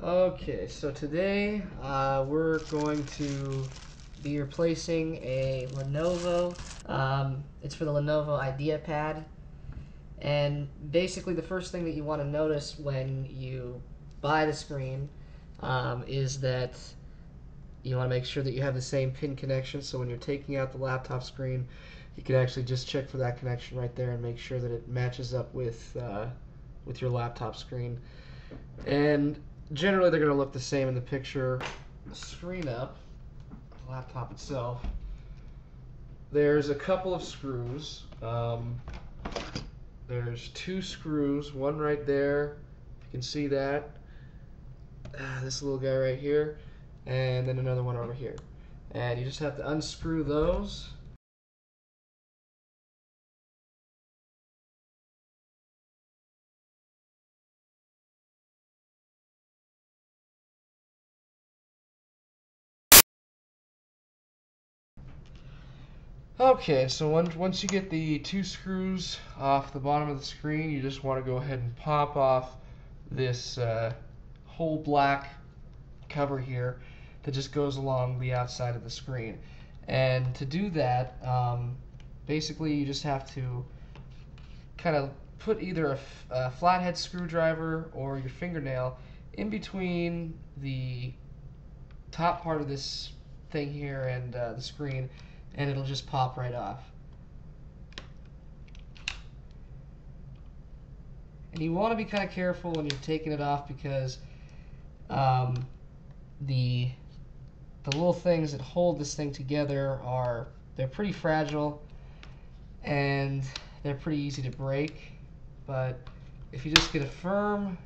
Okay, so today we're going to be replacing a Lenovo. It's for the Lenovo Ideapad. And basically the first thing that you want to notice when you buy the screen is that you want to make sure that you have the same pin connection. So when you're taking out the laptop screen, you can actually just check for that connection right there and make sure that it matches up with your laptop screen. And generally they're going to look the same in the picture. Screen up, laptop itself. There's a couple of screws. There's two screws, one right there, you can see that. This little guy right here, and then another one over here. And you just have to unscrew those. Okay, so once you get the two screws off the bottom of the screen, you just want to go ahead and pop off this whole black cover here that just goes along the outside of the screen. And to do that, basically you just have to kind of put either a flathead screwdriver or your fingernail in between the top part of this thing here and the screen, and it'll just pop right off. And you want to be kind of careful when you're taking it off, because the little things that hold this thing together they're pretty fragile and they're pretty easy to break. But if you just get a firm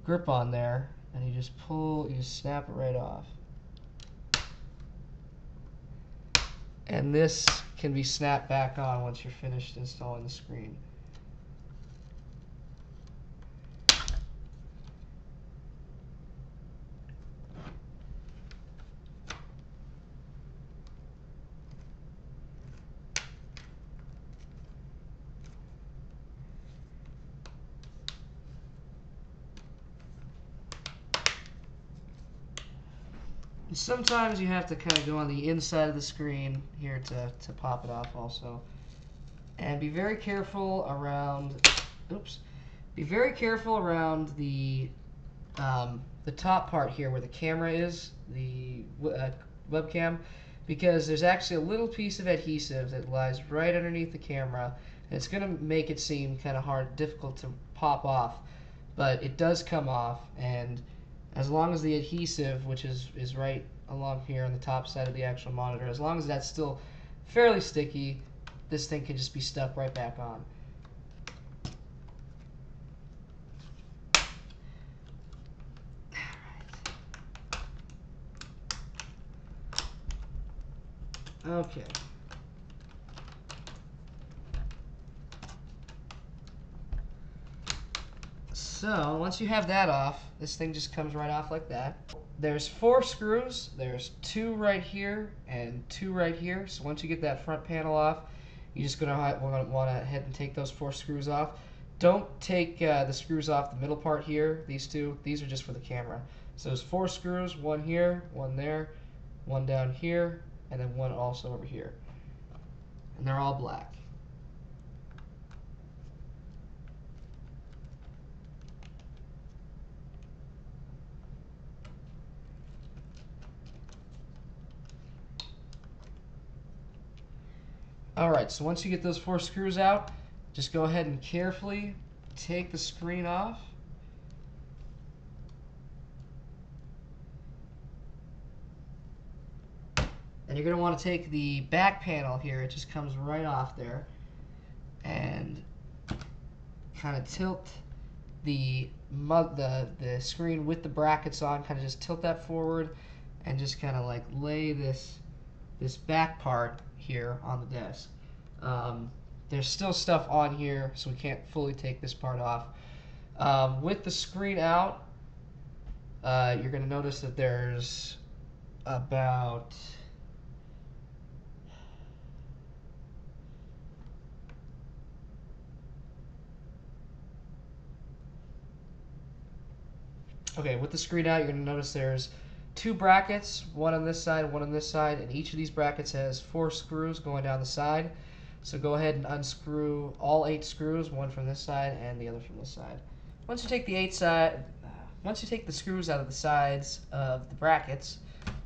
grip on there and you just snap it right off. And this can be snapped back on once you're finished installing the screen. Sometimes you have to kind of go on the inside of the screen here to pop it off also. And be very careful around, be very careful around the top part here where the camera is, the webcam, because there's actually a little piece of adhesive that lies right underneath the camera, and it's going to make it seem kind of difficult to pop off, but it does come off. And as long as the adhesive, which is right along here on the top side of the actual monitor, as long as that's still fairly sticky, this thing can just be stuck right back on. Okay. So once you have that off, this thing just comes right off like that. There's 4 screws. There's 2 right here and 2 right here. So once you get that front panel off, you're just going to want to head and take those 4 screws off. Don't take the screws off the middle part here. These are just for the camera. So there's 4 screws, 1 here, 1 there, 1 down here, and then 1 also over here. And they're all black. Alright, so once you get those 4 screws out, just go ahead and carefully take the screen off. And you're going to want to take the back panel here, it just comes right off there, and kind of tilt the screen with the brackets on, kind of just tilt that forward and just kind of like lay this back part here on the desk. There's still stuff on here, so we can't fully take this part off. With the screen out, you're going to notice that there's about Okay, with the screen out, you're going to notice there's two brackets, one on this side, one on this side, and each of these brackets has 4 screws going down the side. So go ahead and unscrew all 8 screws, one from this side and the other from this side. Once you take the screws out of the sides of the brackets,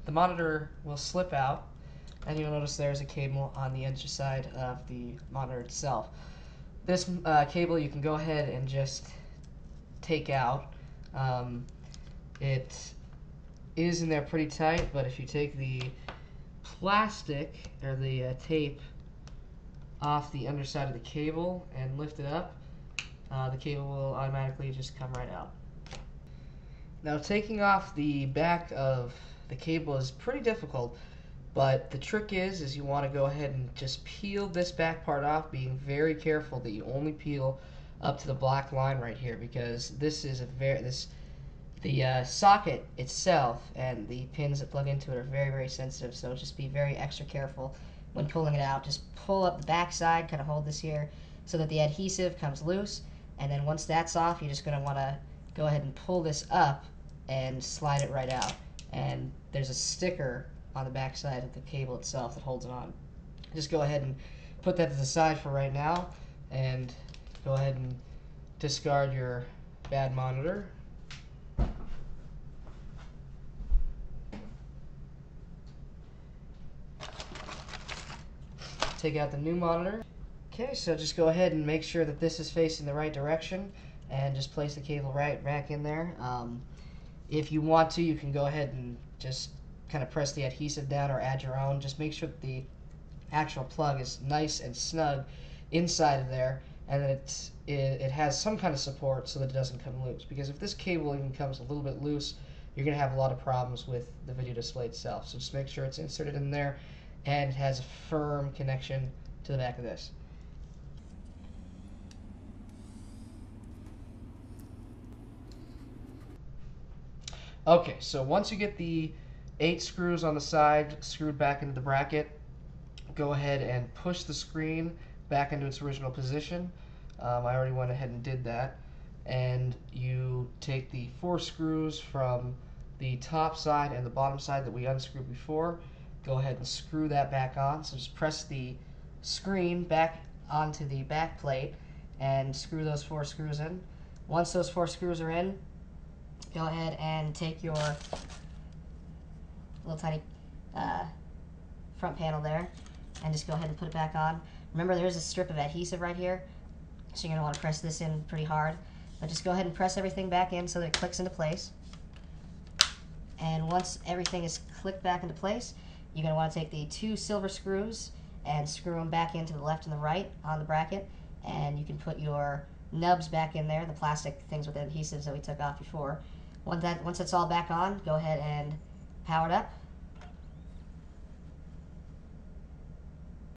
the monitor will slip out, and you'll notice there's a cable on the underside of the monitor itself. This cable you can go ahead and just take out. It is in there pretty tight, but if you take the plastic or the tape off the underside of the cable and lift it up, the cable will automatically just come right out. Now, taking off the back of the cable is pretty difficult, but the trick is you want to go ahead and just peel this back part off, being very careful that you only peel up to the black line right here, because this is the socket itself and the pins that plug into it are very, very sensitive, so just be very extra careful when pulling it out. Just pull up the back side, kind of hold this here so that the adhesive comes loose, and then once that's off, you're just going to want to go ahead and pull this up and slide it right out. And there's a sticker on the back side of the cable itself that holds it on. Just go ahead and put that to the side for right now, and go ahead and discard your bad monitor. Take out the new monitor. Okay, so just go ahead and make sure that this is facing the right direction, and just place the cable right back in there. If you want to, you can go ahead and just kind of press the adhesive down or add your own. Just make sure that the actual plug is nice and snug inside of there, and that it has some kind of support so that it doesn't come loose. Because if this cable even comes a little bit loose, you're going to have a lot of problems with the video display itself. So just make sure it's inserted in there and it has a firm connection to the back of this. Okay, so once you get the 8 screws on the side screwed back into the bracket, go ahead and push the screen back into its original position. I already went ahead and did that. And you take the 4 screws from the top side and the bottom side that we unscrewed before. Go ahead and screw that back on. So just press the screen back onto the back plate and screw those 4 screws in. Once those 4 screws are in, go ahead and take your little tiny front panel there and just go ahead and put it back on. Remember, there's a strip of adhesive right here, so you're going to want to press this in pretty hard. But just go ahead and press everything back in so that it clicks into place. And once everything is clicked back into place, you're going to want to take the 2 silver screws and screw them back into the left and the right on the bracket, and you can put your nubs back in there, the plastic things with the adhesives that we took off before. Once that's all back on, go ahead and power it up,